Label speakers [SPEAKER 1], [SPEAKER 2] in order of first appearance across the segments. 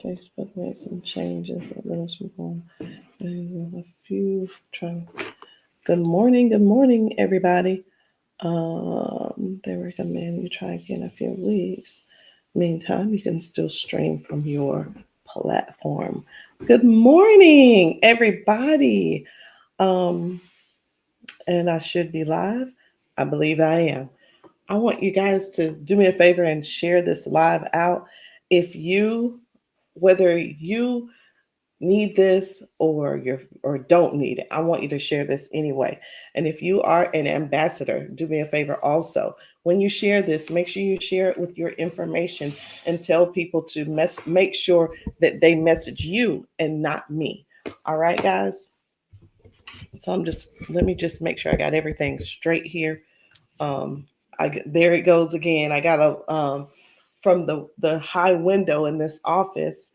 [SPEAKER 1] Facebook made some changes. A few trying. Good morning, everybody. They recommend you try again in a few weeks. Meantime, you can still stream from your platform. Good morning, everybody. Um, and I should be live. I believe I am. I want you guys to do me a favor and share this live out. If you, whether you need this or don't need it, I want you to share this anyway. And if you are an ambassador, do me a favor also. When you share this, make sure you share it with your information and tell people to make sure that they message you and not me. All right, guys. So let me just make sure I got everything straight here. Um, there it goes again. I got a from the high window in this office.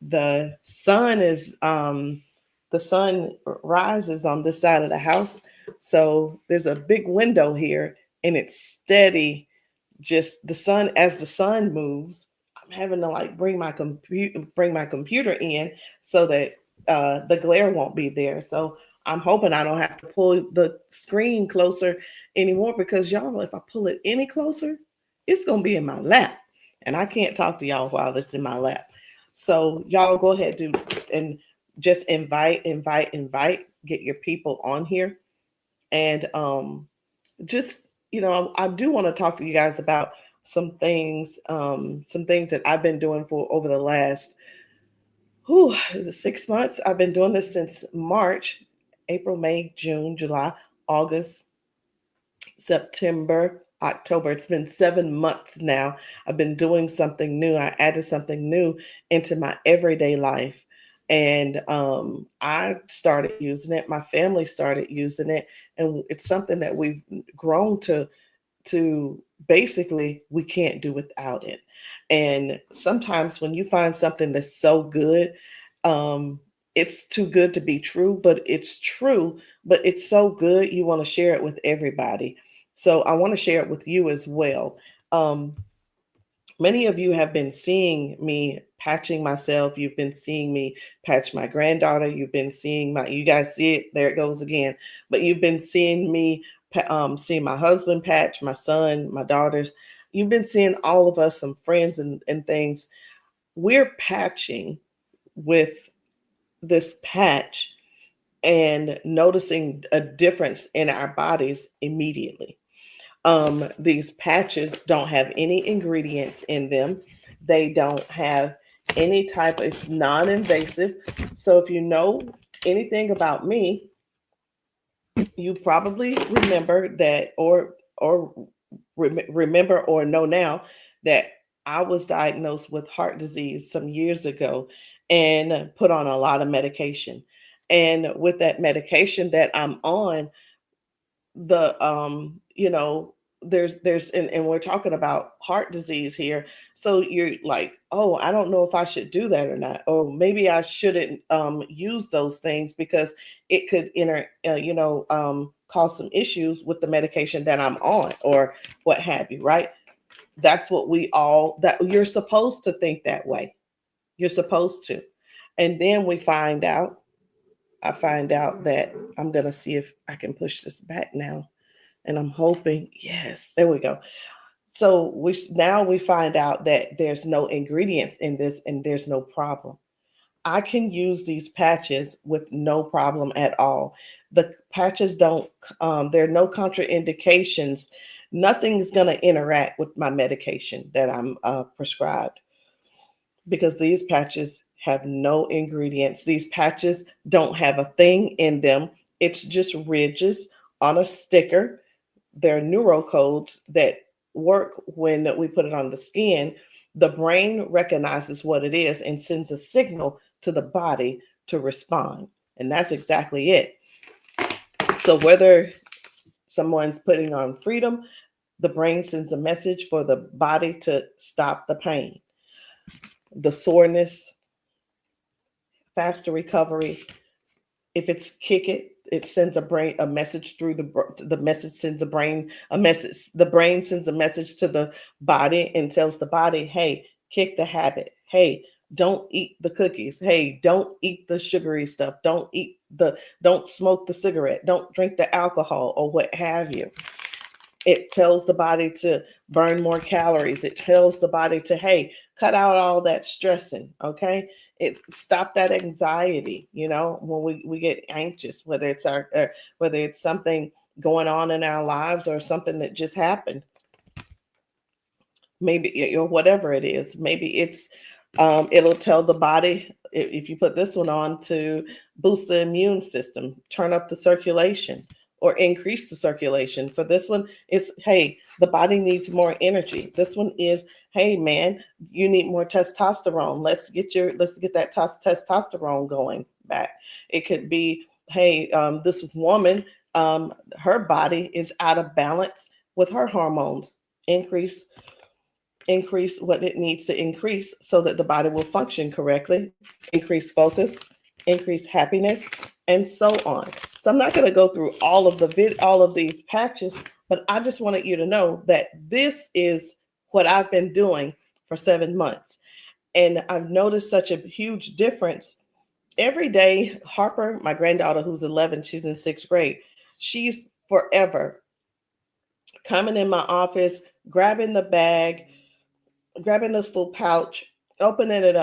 [SPEAKER 1] The sun is the sun rises on this side of the house, so there's a big window here, and it's steady. Just the sun as the sun moves. I'm having to like bring my computer in so that the glare won't be there. So I'm hoping I don't have to pull the screen closer anymore because y'all, if I pull it any closer, it's gonna be in my lap, and I can't talk to y'all while it's in my lap. So y'all go ahead and just invite, get your people on here, and just I do want to talk to you guys about some things that I've been doing for over the last is it 6 months. I've been doing this since March, April, May, June, July, August, September, October. It's been 7 months now. I've been doing something new. I added something new into my everyday life. And I started using it. My family started using it. And it's something that we've grown to basically we can't do without it. And sometimes when you find something that's so good, um, it's too good to be true, but it's true, but it's so good you want to share it with everybody. So I want to share it with you as well. Um, Many of you have been seeing me patching myself. You've been seeing me patch my granddaughter. You've been seeing you guys see it, there it goes again. But you've been seeing me, seeing my husband patch, my son, my daughters. You've been seeing all of us, some friends and things. We're patching with this patch and noticing a difference in our bodies immediately. These patches don't have any ingredients in them. They don't have any type, it's non-invasive. So if you know anything about me, you probably remember that remember or know now that I was diagnosed with heart disease some years ago and put on a lot of medication. And with that medication that I'm on, there's and we're talking about heart disease here, so you're like, oh, I don't know if I should do that or not, or maybe I shouldn't use those things because it could cause some issues with the medication that I'm on or what have you, right? That's what we all that you're supposed to think that way. You're supposed to. And then I find out that I'm gonna see if I can push this back now, and I'm hoping, yes, there we go. So we find out that there's no ingredients in this and there's no problem. I can use these patches with no problem at all. The patches don't, there are no contraindications. Nothing's going to interact with my medication that I'm prescribed because these patches have no ingredients. These patches don't have a thing in them. It's just ridges on a sticker. They're neurocodes that work when we put it on the skin. The brain recognizes what it is and sends a signal to the body to respond. And that's exactly it. So whether someone's putting on freedom, the brain sends a message for the body to stop the pain, the soreness, faster recovery. If it's kick it sends a message through the message sends a brain a message. The brain sends a message to the body and tells the body, hey, kick the habit. Hey, Don't eat the cookies. Hey, don't eat the sugary stuff. Don't smoke the cigarette. Don't drink the alcohol or what have you. It tells the body to burn more calories. It tells the body to, hey, cut out all that stressing. Okay. It stop that anxiety, when we get anxious, whether it's whether it's something going on in our lives or something that just happened. Maybe, or whatever it is. Maybe it'll tell the body, if you put this one on, to boost the immune system, turn up the circulation, or increase the circulation. For this one, it's, hey, the body needs more energy. This one is, hey man, you need more testosterone. Let's get that testosterone going back. It could be, hey, this woman, her body is out of balance with her hormones. Increase what it needs to increase so that the body will function correctly, increase focus, increase happiness, and so on. So I'm not going to go through all of these patches, but I just wanted you to know that this is what I've been doing for 7 months. And I've noticed such a huge difference. Every day, Harper, my granddaughter who's 11, she's in 6th grade, she's forever coming in my office, grabbing the bag, grabbing this little pouch, opening it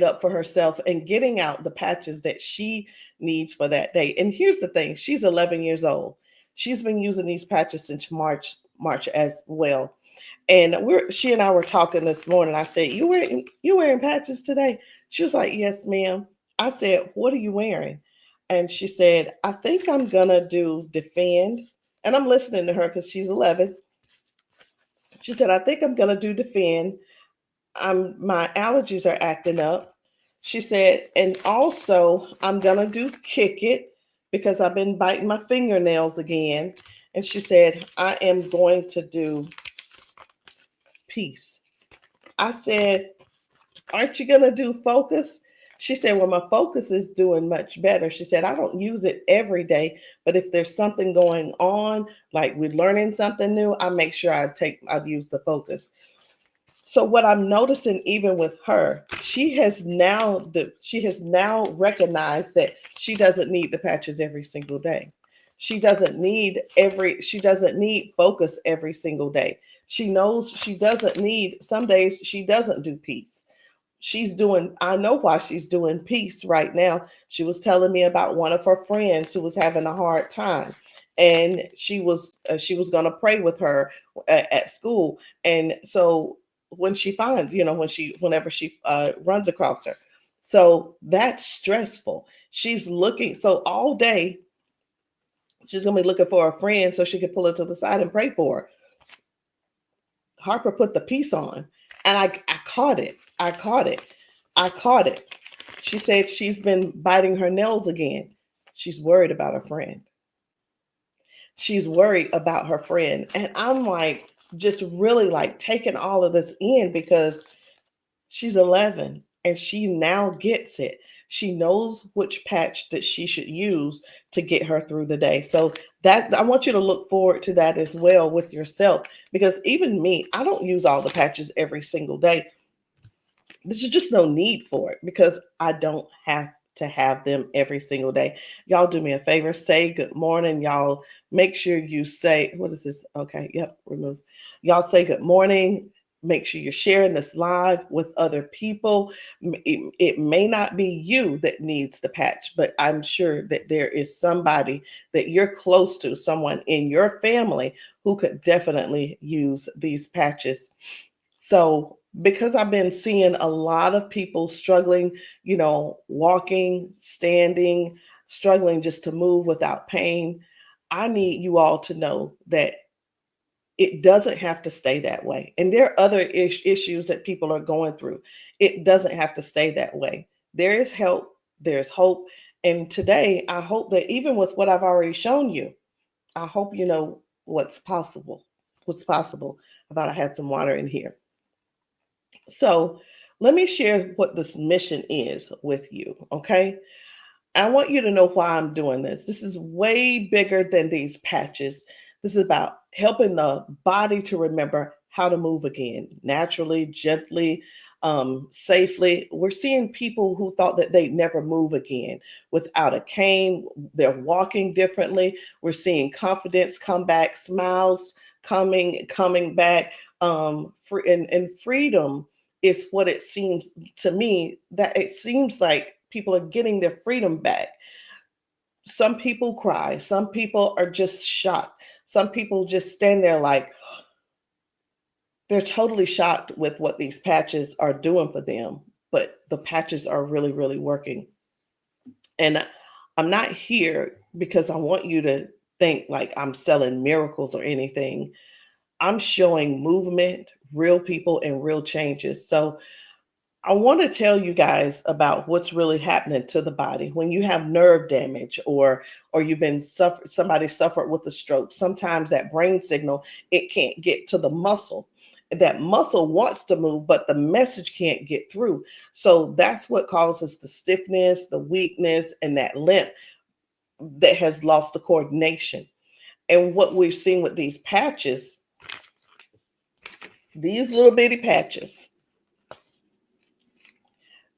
[SPEAKER 1] up for herself, and getting out the patches that she needs for that day. And here's the thing: she's 11 years old. She's been using these patches since March as well. And she and I were talking this morning. I said, you wearing patches today?" She was like, "Yes, ma'am." I said, "What are you wearing?" And she said, "I think I'm gonna do Defend." And I'm listening to her because she's 11. She said, "I think I'm gonna do Defend. My allergies are acting up." She said, "And also I'm gonna do Kick It because I've been biting my fingernails again." And she said, "I am going to do Peace." I said, "Aren't you gonna do Focus?" She said, "Well, my Focus is doing much better." She said, "I don't use it every day, but if there's something going on, like we're learning something new, I make sure I'd use the Focus." So what I'm noticing, even with her, she has now recognized that she doesn't need the patches every single day. She doesn't need Focus every single day. She knows she doesn't need, some days she doesn't do Peace. I know why she's doing Peace right now. She was telling me about one of her friends who was having a hard time, and she was going to pray with her at school. And so when she finds, whenever she runs across her, so that's stressful. She's looking, so all day she's going to be looking for a friend so she can pull her to the side and pray for her. Harper put the Peace on, and I caught it. I caught it. I caught it. She said she's been biting her nails again. She's worried about her friend. She's worried about her friend. And I'm like, just really like taking all of this in, because she's 11 and she now gets it. She knows which patch that she should use to get her through the day. So that, I want you to look forward to that as well with yourself, because even me, I don't use all the patches every single day. There's just no need for it because I don't have to have them every single day. Y'all do me a favor, say good morning. Y'all make sure you say, what is this? Okay, yep, remove. Y'all say good morning. Make sure you're sharing this live with other people. It may not be you that needs the patch, but I'm sure that there is somebody that you're close to, someone in your family who could definitely use these patches. So, because I've been seeing a lot of people struggling, walking, standing, struggling just to move without pain, I need you all to know that it doesn't have to stay that way. And there are other issues that people are going through. It doesn't have to stay that way. There is help, there's hope. And today, I hope that even with what I've already shown you, I hope you know what's possible. What's possible. I thought I had some water in here. So let me share what this mission is with you, okay? I want you to know why I'm doing this. This is way bigger than these patches. This is about helping the body to remember how to move again, naturally, gently, safely. We're seeing people who thought that they'd never move again without a cane. They're walking differently. We're seeing confidence come back, smiles coming back. And freedom is what it seems to me, that it seems like people are getting their freedom back. Some people cry. Some people are just shocked. Some people just stand there like they're totally shocked with what these patches are doing for them. But the patches are really, really working. And I'm not here because I want you to think like I'm selling miracles or anything. I'm showing movement, real people, and real changes. So I want to tell you guys about what's really happening to the body when you have nerve damage, or you've been somebody suffered with a stroke. Sometimes that brain signal, it can't get to the muscle. That muscle wants to move, but the message can't get through. So that's what causes the stiffness, the weakness, and that limp that has lost the coordination. And what we've seen with these patches, these little bitty patches,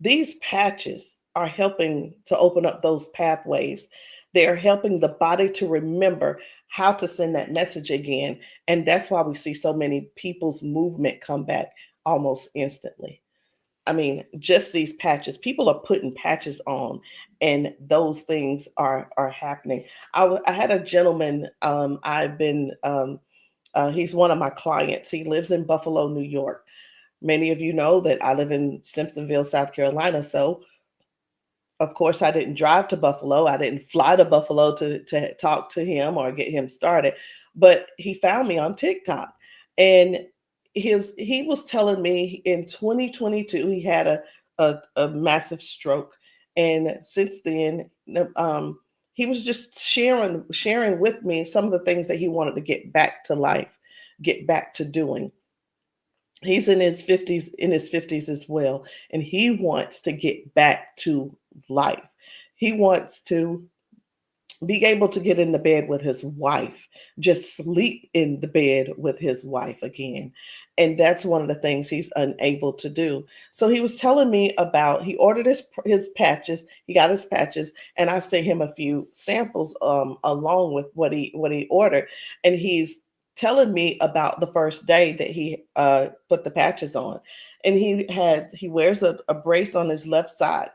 [SPEAKER 1] these patches are helping to open up those pathways. They are helping the body to remember how to send that message again. And that's why we see so many people's movement come back almost instantly. I mean, just these patches. People are putting patches on, and those things are happening. I had a gentleman. He's one of my clients. He lives in Buffalo, New York. Many of you know that I live in Simpsonville, South Carolina. So, of course, I didn't drive to Buffalo. I didn't fly to Buffalo to talk to him or get him started. But he found me on TikTok. And he was telling me in 2022 he had a massive stroke. And since then, he was just sharing with me some of the things that he wanted to get back to life, get back to doing. He's in his 50s as well, and he wants to get back to life. He wants to be able to get in the bed with his wife, just sleep in the bed with his wife again. And that's one of the things he's unable to do. So he was telling me about, he ordered his patches, he got his patches, and I sent him a few samples along with what he ordered. And he's telling me about the first day that he put the patches on. And he wears a brace on his left side.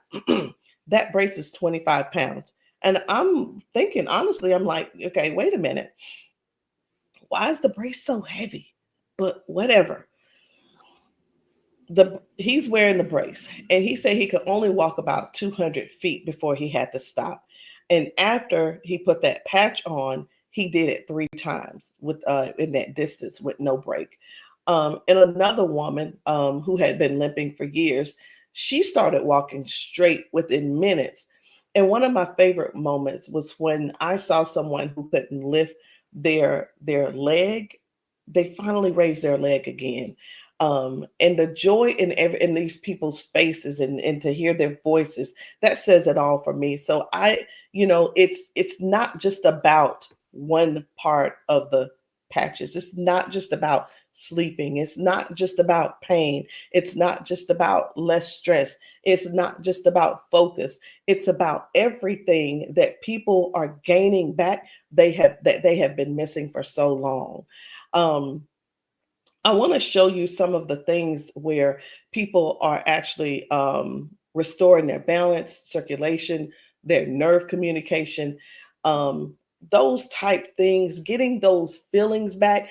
[SPEAKER 1] That brace is 25 pounds. And I'm thinking, honestly, I'm like, okay, wait a minute. Why is the brace so heavy? But whatever. He's wearing the brace, and he said he could only walk about 200 feet before he had to stop. And after he put that patch on, he did it 3 times with in that distance with no break. And another woman who had been limping for years, she started walking straight within minutes. And one of my favorite moments was when I saw someone who couldn't lift their leg. They finally raised their leg again. And the joy in these people's faces, and to hear their voices, that says it all for me. So it's not just about one part of the patches. It's not just about sleeping. It's not just about pain. It's not just about less stress. It's not just about focus. It's about everything that people are gaining back they have been missing for so long. Um, I want to show you some of the things where people are actually restoring their balance, circulation, their nerve communication, um, those type things, getting those feelings back.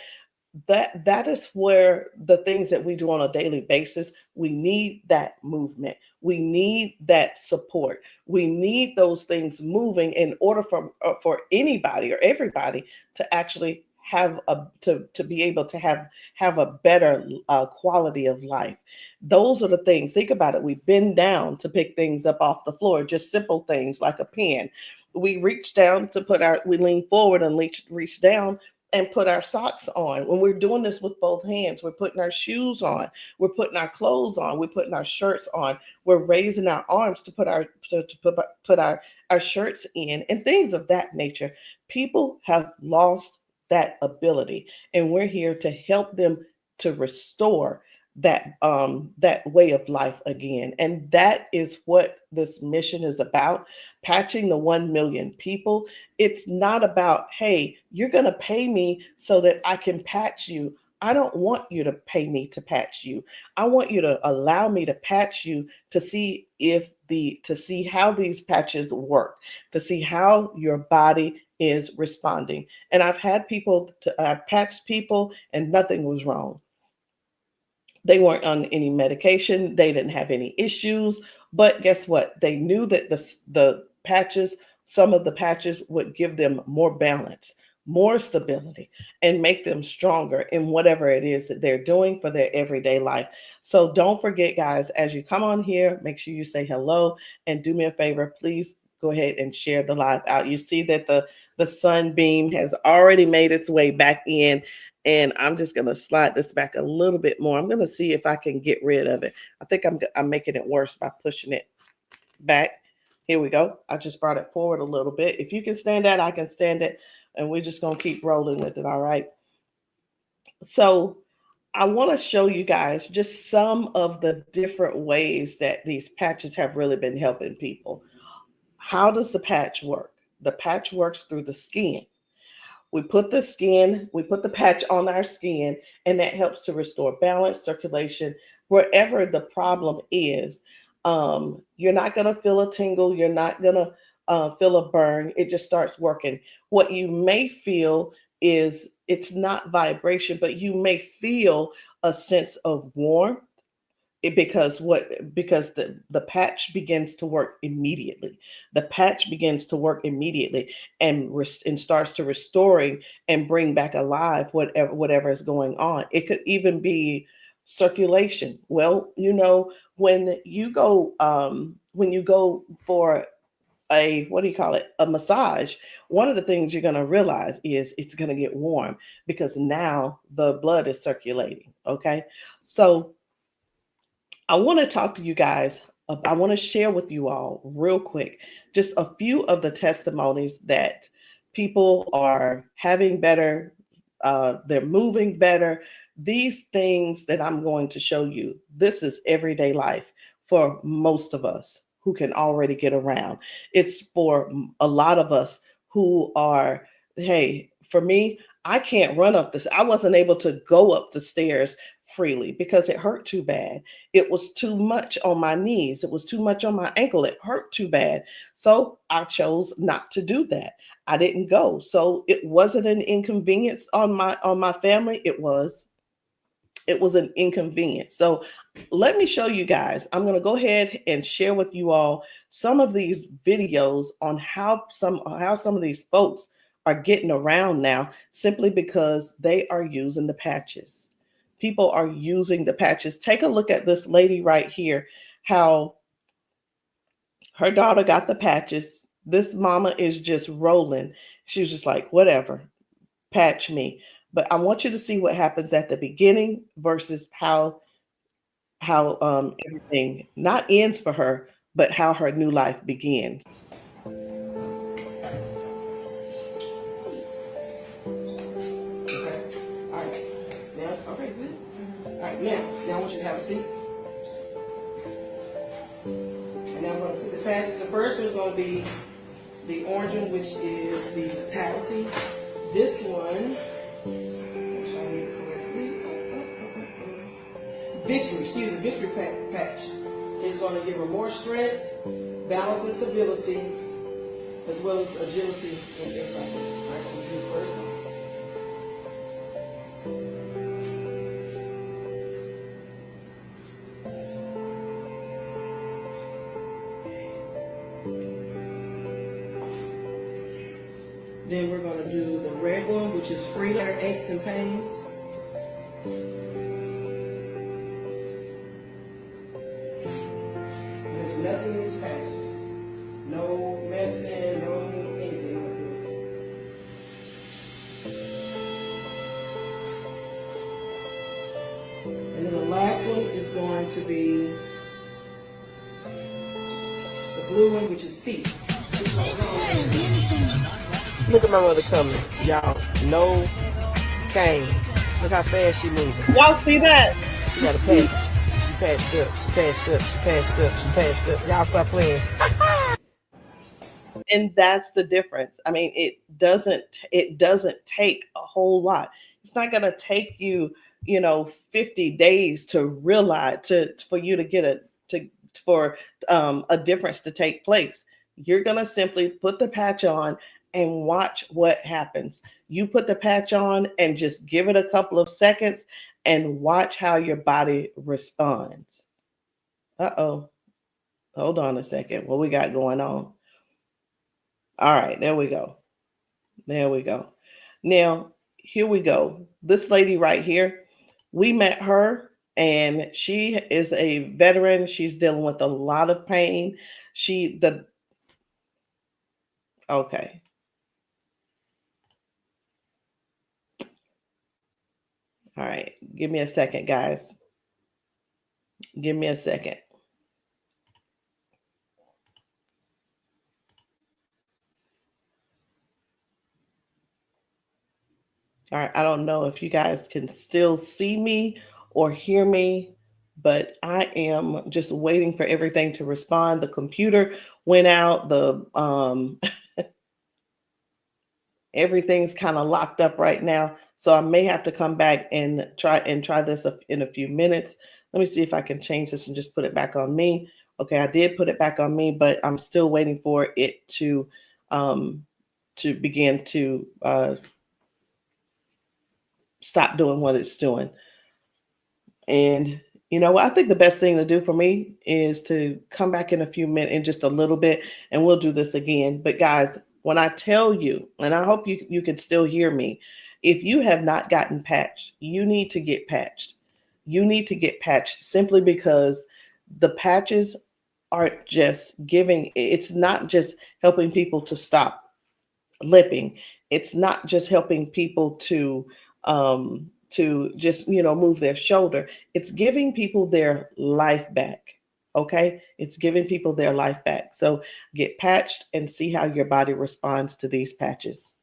[SPEAKER 1] That is where the things that we do on a daily basis, we need that movement. We need that support. We need those things moving in order for anybody or everybody to actually have to be able to have a better quality of life. Those are the things. Think about it. We bend down to pick things up off the floor, just simple things like a pen. We reach down to we lean forward and reach down and put our socks on. When we're doing this with both hands, we're putting our shoes on, we're putting our clothes on, we're putting our shirts on, we're raising our arms to put our shirts in, and things of that nature. People have lost that ability, and we're here to help them to restore that way of life again. And that is what this mission is about, patching the 1 million people. It's not about, hey, you're going to pay me so that I can patch you. I don't want you to pay me to patch you. I want you to allow me to patch you to see to see how these patches work, to see how your body is responding. And I've had I've patched people and nothing was wrong. They weren't on any medication. They didn't have any issues. But guess what? They knew that the patches, some of the patches would give them more balance, more stability, and make them stronger in whatever it is that they're doing for their everyday life. So don't forget, guys, as you come on here, make sure you say hello and do me a favor. Please go ahead and share the live out. You see that the sunbeam has already made its way back in. And I'm just going to slide this back a little bit more. I'm going to see if I can get rid of it. I think I'm making it worse by pushing it back. Here we go. I just brought it forward a little bit. If you can stand that, I can stand it. And we're just going to keep rolling with it. All right. So I want to show you guys just some of the different ways that these patches have really been helping people. How does the patch work? The patch works through the skin. We put the patch on our skin, and that helps to restore balance, circulation, wherever the problem is. You're not going to feel a tingle. You're not going to feel a burn. It just starts working. What you may feel is it's not vibration, but you may feel a sense of warmth. Because the patch begins to work immediately. The patch begins to work immediately and starts to restoring and bring back alive whatever is going on. It could even be circulation. Well, when you go for a massage, one of the things you're going to realize is it's going to get warm because now the blood is circulating. Okay, so I want to talk to you guys. I want to share with you all real quick just a few of the testimonies that people are having better. They're moving better. These things that I'm going to show you, this is everyday life for most of us who can already get around. It's for a lot of us who are, hey, for me, I can't run up this. I wasn't able to go up the stairs freely because it hurt too bad. It was too much on my knees. It was too much on my ankle. It hurt too bad. So I chose not to do that. I didn't go. So it wasn't an inconvenience on my family. It was an inconvenience. So let me show you guys. I'm going to go ahead and share with you all some of these videos on how some of these folks are getting around now simply because they are using the patches. People are using the patches. Take a look at this lady right here, how her daughter got the patches. This mama is just rolling. She's just like, whatever, patch me. But I want you to see what happens at the beginning versus how everything not ends for her, but how her new life begins. Now I want you to have a seat. And now I'm going to put the patches. The first one is going to be the orange one, which is the Vitality. This one, Victory patch is going to give her more strength, balance and stability, as well as agility and things like that. All right, so let's do the first one. Then we're going to do the red one, which is free of aches and pains. There's nothing in these patches. No medicine, no anything like that. And then the last one is going to be the blue one, which is peace. Look at my mother coming. Y'all, no cane. Look how fast she moving. Y'all see that?
[SPEAKER 2] You gotta pass. She passed up. She passed up. She passed up. She passed up. Y'all stop playing.
[SPEAKER 1] And that's the difference. I mean, it doesn't take a whole lot. It's not going to take you, 50 days to realize to for you to get a to for a difference to take place. You're going to simply put the patch on and watch what happens. You put the patch on and just give it a couple of seconds and watch how your body responds. Uh-oh. Hold on a second. What we got going on? All right, there we go. There we go. Now, here we go. This lady right here, we met her and she is a veteran. She's dealing with a lot of pain. Okay. All right. Give me a second, guys. Give me a second. All right. I don't know if you guys can still see me or hear me, but I am just waiting for everything to respond. The computer went out. The everything's kind of locked up right now, so I may have to come back and try this in a few minutes. Let me see if I can change this and just put it back on me. Okay, I did put it back on me, but I'm still waiting for it um to begin to stop doing what it's doing. And you know what? I think the best thing to do for me is to come back in a few minutes, in just a little bit, and we'll do this again. But guys, when I tell you, and I hope you can still hear me, if you have not gotten patched, you need to get patched. You need to get patched simply because the patches aren't just giving. It's not just helping people to stop lipping. It's not just helping people to just move their shoulder. It's giving people their life back. Okay, it's giving people their life back. So get patched and see how your body responds to these patches.